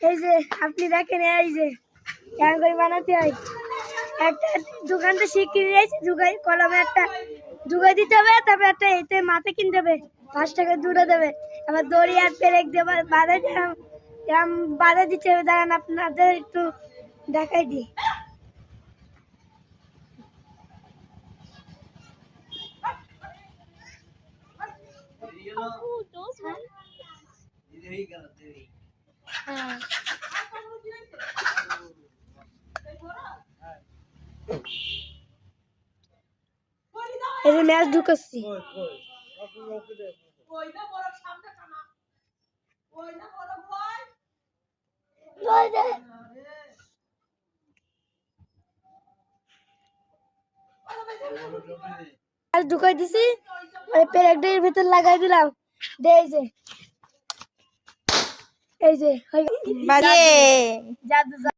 এই যে আপনি দেখেন, এই যে কেমন করে বানাতে হয়। একটা দোকানটা শিখে নিয়েছি, যুগাই কলমে একটা যুগাই দিতে হবে, তারপরে একটা এতে মাথা কিনতে হবে, 5 টাকা দুটো দেবে, আবার দড়ি আর পেরেক দেবে, বাধা দিলাম, বাধা দিতে হবে। দাঁড়ান আপনাদের একটু দেখাই দিই। হ্যাঁ, এই যে ম্যাচ ঢুকাচ্ছি। ঢুকাই দিছি, পেরেকটার ভিতর লাগাই দিলাম। এই যে জাদু।